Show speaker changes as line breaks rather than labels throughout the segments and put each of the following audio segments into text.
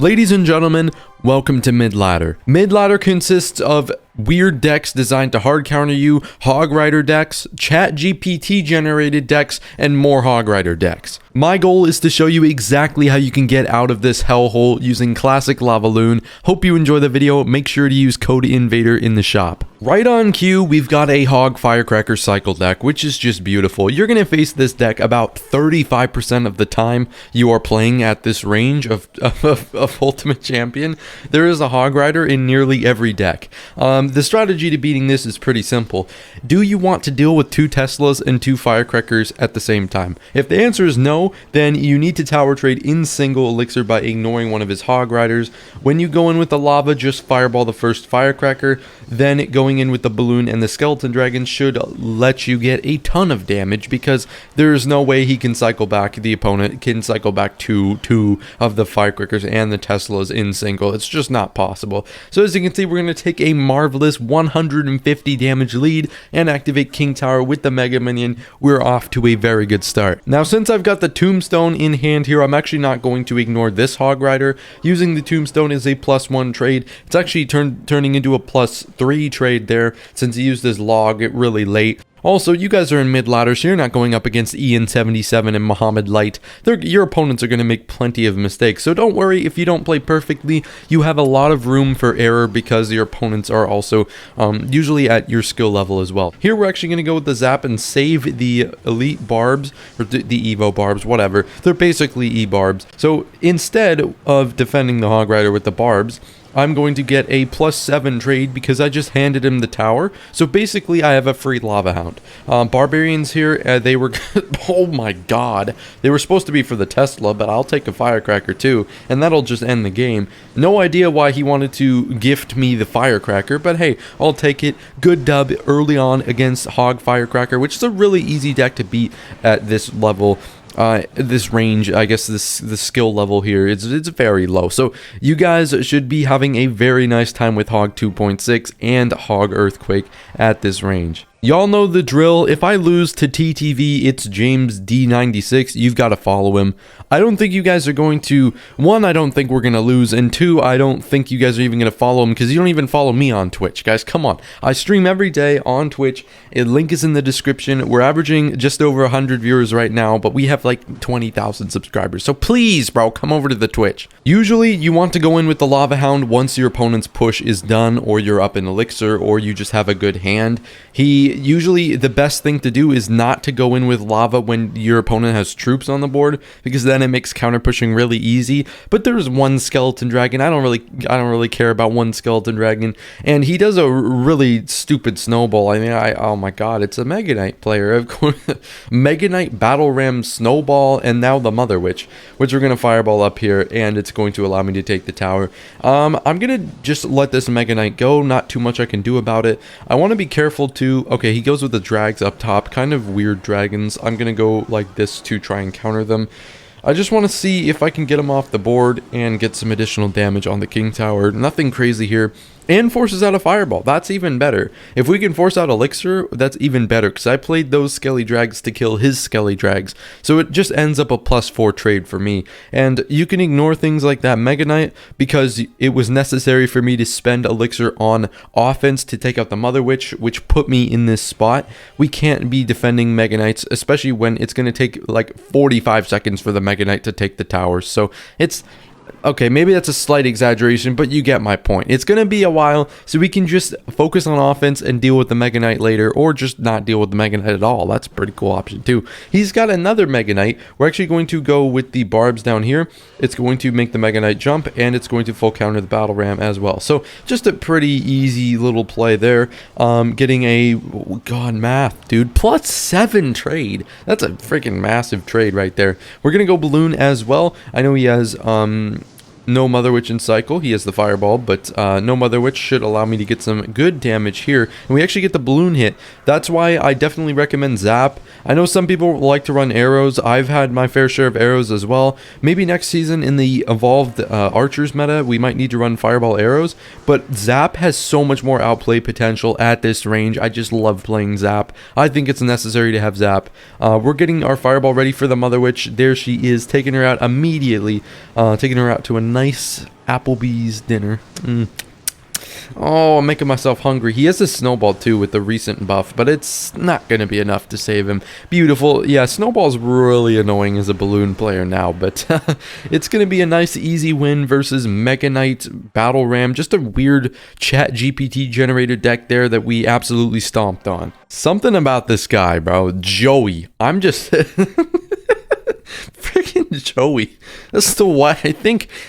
Ladies and gentlemen, welcome to Midladder. Midladder consists of weird decks designed to hard counter you, Hog Rider decks, Chat GPT generated decks, and more Hog Rider decks. My goal is to show you exactly how you can get out of this hellhole using classic lavaloon. Hope you enjoy the video. Make sure to use code INVADER in the shop. Right on cue, we've got a Hog Firecracker cycle deck, which is just beautiful. You're going to face this deck about 35% of the time you are playing at this range of Ultimate Champion. There is a Hog Rider in nearly every deck. The strategy to beating this is pretty simple. Do you want to deal with 2 Teslas and 2 Firecrackers at the same time? If the answer is no, then you need to tower trade in single elixir by ignoring one of his Hog Riders. When you go in with the lava, just fireball the first Firecracker. Then going in with the balloon and the skeleton dragon should let you get a ton of damage, because there's no way he can cycle back, the opponent can cycle back two of the Firecrackers and the Teslas in single. It's just not possible. So as you can see, we're going to take a marvelous 150 damage lead and activate King Tower with the Mega Minion. We're off to a very good start. Now, since I've got the Tombstone in hand here, I'm actually not going to ignore this Hog Rider. Using the Tombstone is a +1 trade. It's actually turning into a +3 trade there, since he used his log really late. Also, you guys are in mid-ladder, so you're not going up against Ian77 and Muhammad Light. Your opponents are going to make plenty of mistakes, so don't worry if you don't play perfectly. You have a lot of room for error because your opponents are also usually at your skill level as well. Here we're actually going to go with the Zap and save the Elite Barbs, or the Evo Barbs, whatever. They're basically E-Barbs. So instead of defending the Hog Rider with the Barbs, I'm going to get a +7 trade because I just handed him the tower. So basically, I have a free Lava Hound. Barbarians here, they were... oh my god. They were supposed to be for the Tesla, but I'll take a Firecracker too, and that'll just end the game. No idea why he wanted to gift me the Firecracker, but hey, I'll take it. Good dub early on against Hog Firecracker, which is a really easy deck to beat at this level. This range, I guess the skill level here, it's very low. So you guys should be having a very nice time with Hog 2.6 and Hog Earthquake at this range. Y'all know the drill. If I lose to TTV, it's James D96. You've got to follow him. I don't think you guys are going to... 1, I don't think we're going to lose. And 2, I don't think you guys are even going to follow him because you don't even follow me on Twitch. Guys, come on. I stream every day on Twitch. A link is in the description. We're averaging just over 100 viewers right now, but we have like 20,000 subscribers. So please, bro, come over to the Twitch. Usually, you want to go in with the Lava Hound once your opponent's push is done, or you're up in Elixir, or you just have a good hand. Usually the best thing to do is not to go in with lava when your opponent has troops on the board, because then it makes counter pushing really easy. But there's one skeleton dragon. I don't really care about one skeleton dragon, and he does a really stupid snowball. I mean, oh my god, it's a Mega Knight player, of course. Mega Knight Battle Ram snowball, and now the Mother Witch, which we're gonna fireball up here, and it's going to allow me to take the tower. I'm gonna just let this Mega Knight go. Not too much I can do about it. I want to be careful too. Okay, he goes with the drags up top, kind of weird dragons. I'm gonna go like this to try and counter them. I just want to see if I can get him off the board and get some additional damage on the King Tower. Nothing crazy here. And forces out a Fireball. That's even better. If we can force out Elixir, that's even better, because I played those Skelly Drags to kill his Skelly Drags. So it just ends up a +4 trade for me. And you can ignore things like that Mega Knight, because it was necessary for me to spend Elixir on offense to take out the Mother Witch, which put me in this spot. We can't be defending Mega Knights, especially when it's going to take like 45 seconds for the Mega Knight to take the towers. So it's... okay, maybe that's a slight exaggeration, but you get my point. It's going to be a while, so we can just focus on offense and deal with the Mega Knight later, or just not deal with the Mega Knight at all. That's a pretty cool option too. He's got another Mega Knight. We're actually going to go with the Barbs down here. It's going to make the Mega Knight jump, and it's going to full counter the Battle Ram as well. So just a pretty easy little play there. Getting a, god, math, dude, +7 trade. That's a freaking massive trade right there. We're going to go Balloon as well. I know he has... no Mother Witch in cycle. He has the Fireball, but no Mother Witch should allow me to get some good damage here. And we actually get the Balloon hit. That's why I definitely recommend Zap. I know some people like to run arrows. I've had my fair share of arrows as well. Maybe next season in the evolved archers meta, we might need to run Fireball arrows. But Zap has so much more outplay potential at this range. I just love playing Zap. I think it's necessary to have Zap. We're getting our Fireball ready for the Mother Witch. There she is, taking her out immediately. Taking her out to a nice Applebee's dinner. Oh, I'm making myself hungry. He has a snowball too with the recent buff, but it's not going to be enough to save him. Beautiful. Yeah, snowball's really annoying as a balloon player now, but it's going to be a nice easy win versus Mega Knight Battle Ram. Just a weird chat GPT generated deck there that we absolutely stomped on. Something about this guy, bro. Joey. I'm just... Freaking Joey. That's the white.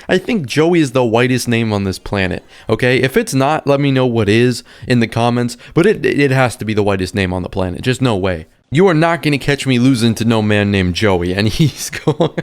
I think Joey is the whitest name on this planet. Okay, if it's not, let me know what is in the comments. But it has to be the whitest name on the planet. Just no way. You are not going to catch me losing to no man named Joey. And he's going.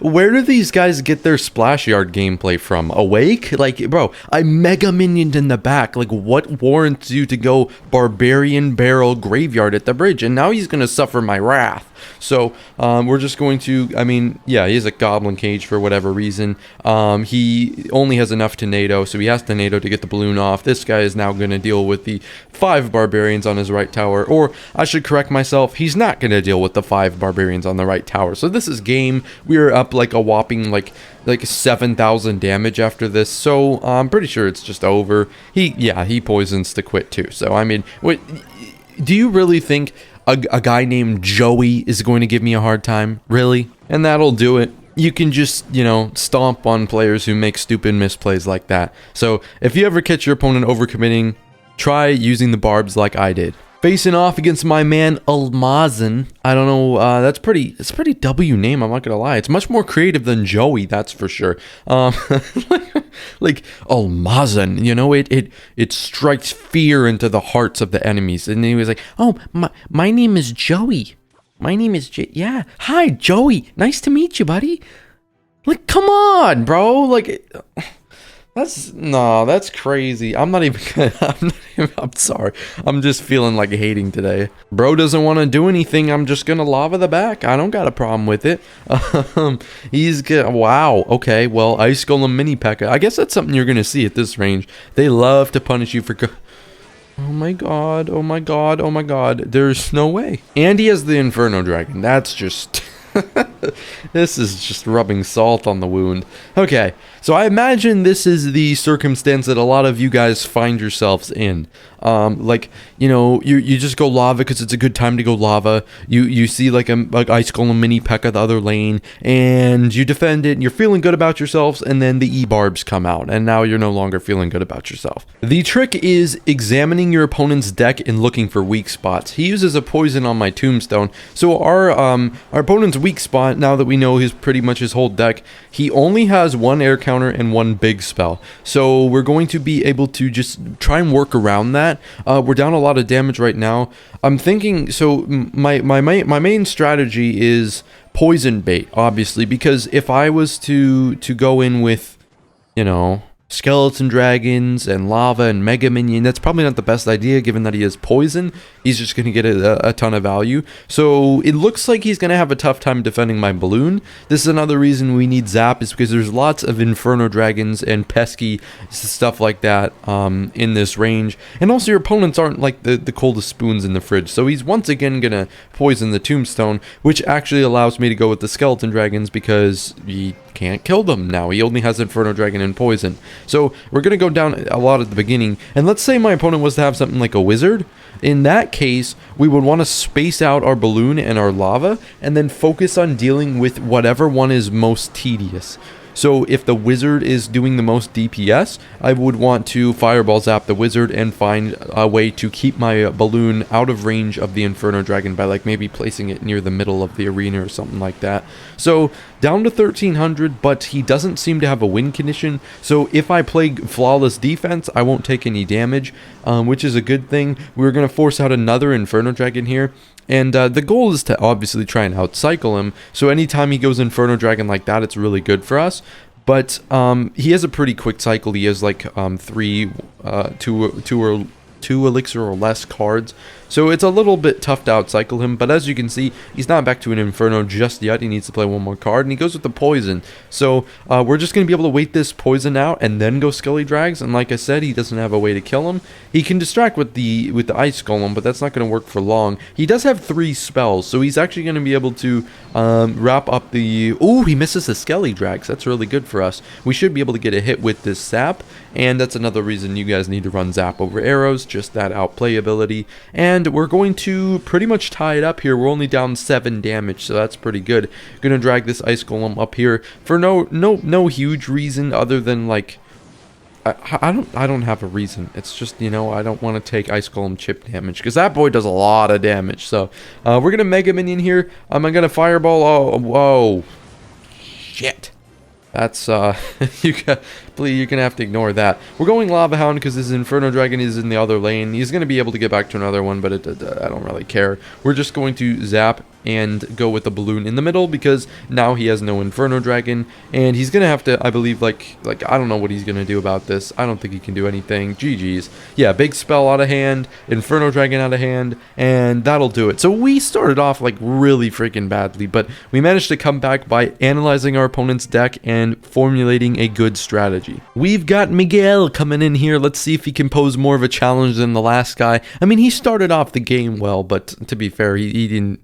Where do these guys get their splash yard gameplay from? Awake? Like, bro, I mega minioned in the back. Like, what warrants you to go barbarian barrel graveyard at the bridge? And now he's going to suffer my wrath. So, we're just going to, I mean, yeah, he has a goblin cage for whatever reason. He only has enough tornado, so he has tornado to get the balloon off. This guy is now going to deal with the 5 barbarians on his right tower. Or, I should correct myself, he's not going to deal with the 5 barbarians on the right tower. So this is game. We are up like a whopping, like 7,000 damage after this. So, I'm pretty sure it's just over. He poisons to quit too. So, I mean, wait, do you really think a guy named Joey is going to give me a hard time? Really? And that'll do it. You can just, you know, stomp on players who make stupid misplays like that. So if you ever catch your opponent overcommitting, try using the barbs like I did. Facing off against my man Almazen. I don't know, it's a pretty W name, I'm not gonna lie. It's much more creative than Joey, that's for sure. Like Almazen, you know, it strikes fear into the hearts of the enemies. And he was like, oh, my name is Joey. My name is yeah. Hi, Joey. Nice to meet you, buddy. Like, come on, bro. Like, that's crazy. I'm sorry. I'm just feeling like hating today. Bro doesn't want to do anything. I'm just gonna lava the back. I don't got a problem with it. He's good. Wow. Okay. Well, Ice Golem mini P.E.K.K.A. I guess that's something you're gonna see at this range. They love to punish you for. Oh my god. Oh my god. Oh my god. There's no way. And he has the Inferno Dragon. That's just. This is just rubbing salt on the wound. Okay, so I imagine this is the circumstance that a lot of you guys find yourselves in. Like, you know, you just go lava because it's a good time to go lava. You see like Ice Golem mini P.E.K.K.A. the other lane, and you defend it, and you're feeling good about yourselves, and then the E-barbs come out, and now you're no longer feeling good about yourself. The trick is examining your opponent's deck and looking for weak spots. He uses a poison on my tombstone, so our opponent's weak spot, now that we know pretty much his whole deck, he only has 1 air counter and 1 big spell. So we're going to be able to just try and work around that. We're down a lot of damage right now. I'm thinking, so my main strategy is poison bait, obviously, because if I was to go in with, you know, skeleton dragons and lava and mega minion, that's probably not the best idea given that he has poison. He's just going to get a ton of value. So it looks like he's going to have a tough time defending my balloon. This is another reason we need zap, is because there's lots of inferno dragons and pesky stuff like that in this range. And also your opponents aren't like the coldest spoons in the fridge. So he's once again going to poison the tombstone, which actually allows me to go with the skeleton dragons because he can't kill them now. He only has Inferno Dragon and Poison. So we're going to go down a lot at the beginning. And let's say my opponent was to have something like a wizard. In that case, we would want to space out our balloon and our lava and then focus on dealing with whatever one is most tedious. So if the wizard is doing the most DPS, I would want to fireball zap the wizard and find a way to keep my balloon out of range of the Inferno Dragon by like maybe placing it near the middle of the arena or something like that. So down to 1300, but he doesn't seem to have a win condition. So if I play flawless defense, I won't take any damage, which is a good thing. We're going to force out another Inferno Dragon here. And the goal is to obviously try and outcycle him. So anytime he goes Inferno Dragon like that, it's really good for us. But he has a pretty quick cycle. He has like 2 or 2 elixir or less cards. So it's a little bit tough to outcycle him, but as you can see, he's not back to an Inferno just yet. He needs to play one more card, and he goes with the Poison. So we're just going to be able to wait this Poison out and then go Skelly Drags, and like I said, he doesn't have a way to kill him. He can distract with the Ice Golem, but that's not going to work for long. He does have 3 spells, so he's actually going to be able to wrap up the... Ooh, he misses the Skelly Drags. That's really good for us. We should be able to get a hit with this Zap, and that's another reason you guys need to run Zap over arrows, just that outplay ability. And we're going to pretty much tie it up here. We're only down 7 damage, so that's pretty good. Gonna drag this Ice Golem up here for no huge reason other than like I don't have a reason. It's just, you know, I don't want to take Ice Golem chip damage because that boy does a lot of damage. So we're gonna Mega Minion here. I'm gonna Fireball. Oh, whoa, shit. That's you're gonna have to ignore that. We're going Lava Hound because this Inferno Dragon is in the other lane. He's gonna be able to get back to another one, but I don't really care. We're just going to Zap and go with the balloon in the middle because now he has no Inferno Dragon, and he's gonna have to, I believe, like I don't know what he's gonna do about this. I don't think he can do anything. GG's. Yeah, big spell out of hand, Inferno Dragon out of hand, and that'll do it. So we started off like really freaking badly, but we managed to come back by analyzing our opponent's deck and formulating a good strategy. We've got Miguel coming in here. Let's see if he can pose more of a challenge than the last guy. I mean, he started off the game well, but to be fair, he didn't...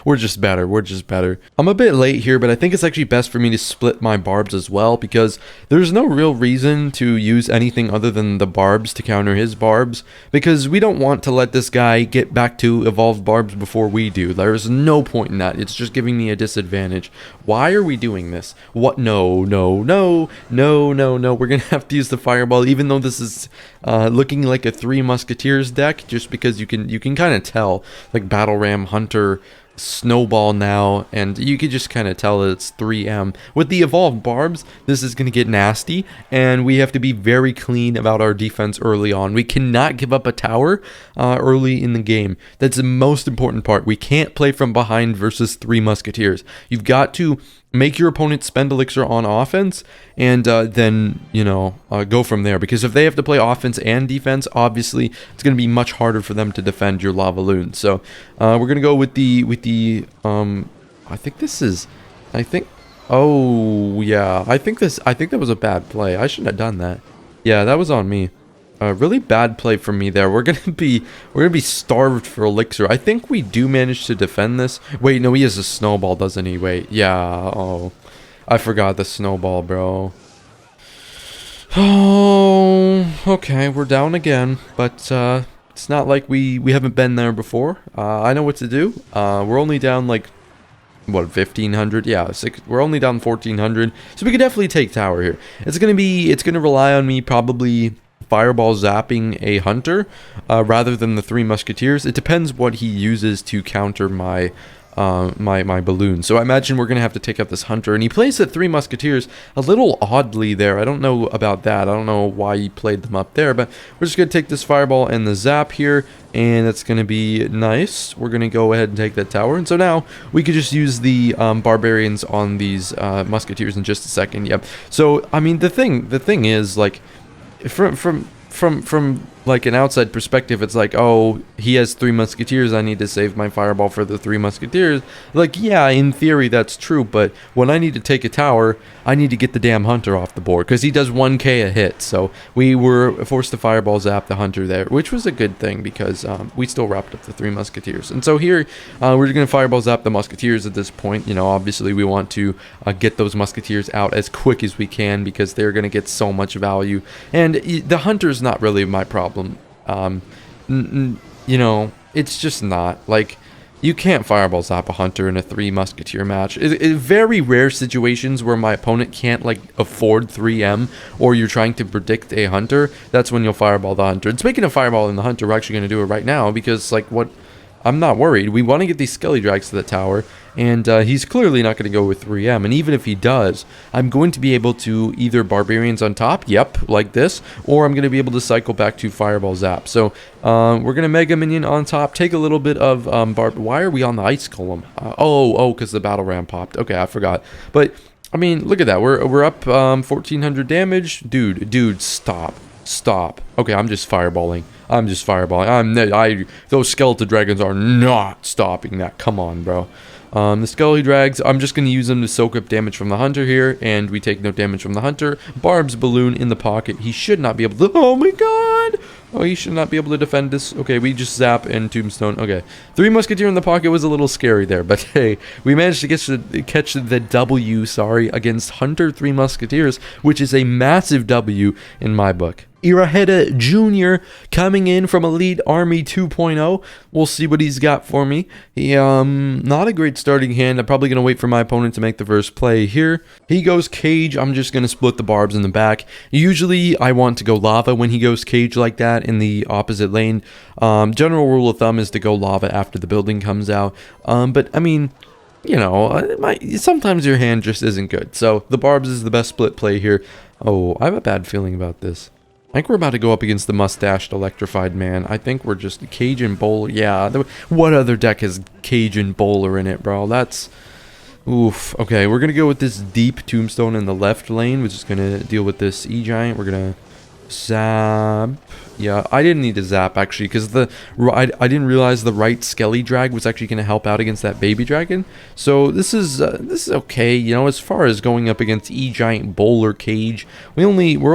We're just better. We're just better. I'm a bit late here, but I think it's actually best for me to split my barbs as well because there's no real reason to use anything other than the barbs to counter his barbs because we don't want to let this guy get back to evolved barbs before we do. There's no point in that. It's just giving me a disadvantage. Why are we doing this? What? No. We're going to have to use the Fireball even though this is looking like a 3 Musketeers deck just because you can kind of tell like Battle Ram, Hunter, Snowball now, and you could just kind of tell that it's 3M. With the evolved barbs, this is going to get nasty, and we have to be very clean about our defense early on. We cannot give up a tower early in the game. That's the most important part. We can't play from behind versus 3 Musketeers. You've got to make your opponent spend elixir on offense and then, you know, go from there. Because if they have to play offense and defense, obviously it's going to be much harder for them to defend your lavaloon. So we're going to go with the I think oh yeah, I think that was a bad play. I shouldn't have done that. Yeah, that was on me. Really bad play from me there. We're gonna be starved for elixir. I think we do manage to defend this. Wait, no, he has a snowball, doesn't he? Wait, yeah. Oh, I forgot the snowball, bro. Oh, okay, we're down again, but it's not like we haven't been there before. I know what to do. We're only down like what, 1500? Yeah, we're only down 1400, so we could definitely take tower here. It's gonna rely on me probably Fireball zapping a Hunter rather than the 3 Musketeers. It depends what he uses to counter my my balloon. So I imagine we're gonna have to take out this Hunter, and he plays the 3 Musketeers a little oddly there. I don't know about that. I don't know why he played them up there, but we're just gonna take this Fireball and the Zap here, and that's gonna be nice. We're gonna go ahead and take that tower, and so now we could just use the Barbarians on these Musketeers in just a second. Yep. So I mean, the thing is, like, from like an outside perspective, it's like, oh, he has 3 Musketeers, I need to save my Fireball for the 3 Musketeers. Like, yeah, in theory that's true, but when I need to take a tower, I need to get the damn Hunter off the board because he does 1k a hit. So we were forced to Fireball zap the Hunter there, which was a good thing because we still wrapped up the 3 Musketeers. And so here we're going to Fireball zap the Musketeers at this point. You know, obviously we want to get those Musketeers out as quick as we can because they're going to get so much value, and the Hunter's not really my problem. You know, it's just not. Like, you can't Fireball zap a Hunter in a 3 Musketeer match. It's very rare situations where my opponent can't, like, afford 3M, or you're trying to predict a Hunter. That's when you'll Fireball the Hunter. And speaking of Fireballing the Hunter, we're actually going to do it right now because, like, what... I'm not worried. We want to get these Skelly Drags to the tower, and he's clearly not going to go with 3M. And even if he does, I'm going to be able to either Barbarians on top, yep, like this, or I'm going to be able to cycle back to Fireball Zap. So we're going to Mega Minion on top, take a little bit of Why are we on the Ice Golem? Oh, because the Battle Ram popped. Okay, I forgot. But, I mean, look at that. We're up 1400 damage. Dude, stop. Okay, I'm just fireballing. I'm just fireballing. Those skeleton dragons are not stopping that. Come on, bro. The Skelly Drags, I'm just going to use them to soak up damage from the Hunter here, and we take no damage from the Hunter. Barb's Balloon in the pocket. He should not be able to... Oh my god! Oh, he should not be able to defend this. Okay, we just zap and tombstone. Okay, 3 Musketeer in the pocket was a little scary there, but hey, we managed to catch the W, against Hunter 3 Musketeers, which is a massive W in my book. Iretta Jr. coming in from Elite Army 2.0. We'll see what he's got for me. He, not a great starting hand. I'm probably going to wait for my opponent to make the first play here. He goes cage. I'm just going to split the barbs in the back. Usually, I want to go lava when he goes cage like that in the opposite lane. General rule of thumb is to go lava after the building comes out. But, I mean... You know, sometimes your hand just isn't good. So, the barbs is the best split play here. Oh, I have a bad feeling about this. I think we're about to go up against the mustached electrified man. I think we're just Cajun Bowler. Yeah, what other deck has Cajun Bowler in it, bro? That's... Oof. Okay, we're going to go with this deep tombstone in the left lane, which is going to deal with this E-Giant. We're going to zap. Yeah, I didn't need to zap, actually, because I didn't realize the right Skelly Drag was actually going to help out against that baby dragon. So this is okay, you know, as far as going up against E-Giant Bowler Cage. We're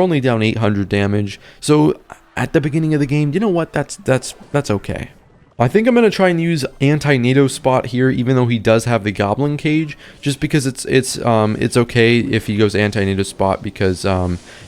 only down 800 damage. So at the beginning of the game, you know what? That's okay. I think I'm going to try and use anti-NATO spot here, even though he does have the goblin cage, just because it's okay if he goes anti-NATO spot, because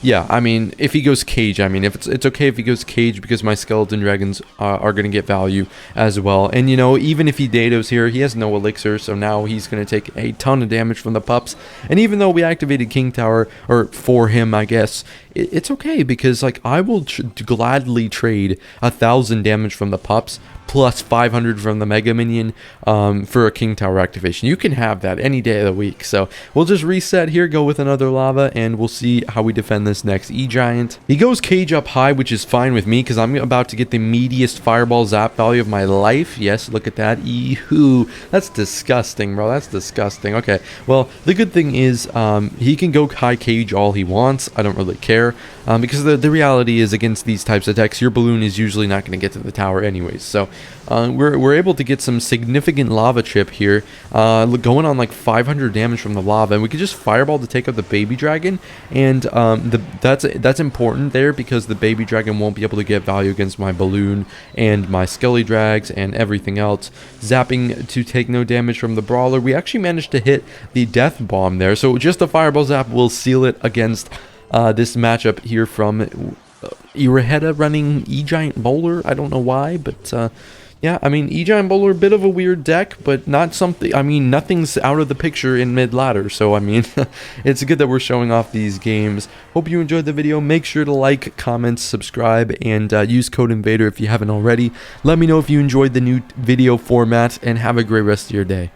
yeah, I mean, if he goes cage, I mean, if it's okay if he goes cage, because my skeleton dragons are going to get value as well. And you know, even if he Dados here, he has no elixir, so now he's going to take a ton of damage from the pups. And even though we activated King Tower, or for him, I guess, it's okay, because like I will gladly trade 1,000 damage from the pups plus 500 from the Mega Minion for a King Tower activation. You can have that any day of the week. So we'll just reset here, go with another lava, and we'll see how we defend this next E-Giant. He goes cage up high, which is fine with me, because I'm about to get the meatiest fireball zap value of my life. Yes, look at that. Eehoo. That's disgusting, bro. That's disgusting. Okay, well, the good thing is he can go high cage all he wants. I don't really care, because the reality is, against these types of decks, your balloon is usually not going to get to the tower anyways. So we're able to get some significant lava chip here, going on like 500 damage from the lava, and we could just fireball to take out the baby dragon. And that's important there, because the baby dragon won't be able to get value against my balloon and my Skelly Drags and everything else. Zapping to take no damage from the brawler. We actually managed to hit the death bomb there, so just a fireball zap will seal it against this matchup here from Iretta running E-Giant Bowler. I don't know why, but yeah, I mean, E-Giant Bowler, a bit of a weird deck, but not something, I mean, nothing's out of the picture in mid-ladder, so I mean, it's good that we're showing off these games. Hope you enjoyed the video. Make sure to like, comment, subscribe, and use code INVADER if you haven't already. Let me know if you enjoyed the new video format, and have a great rest of your day.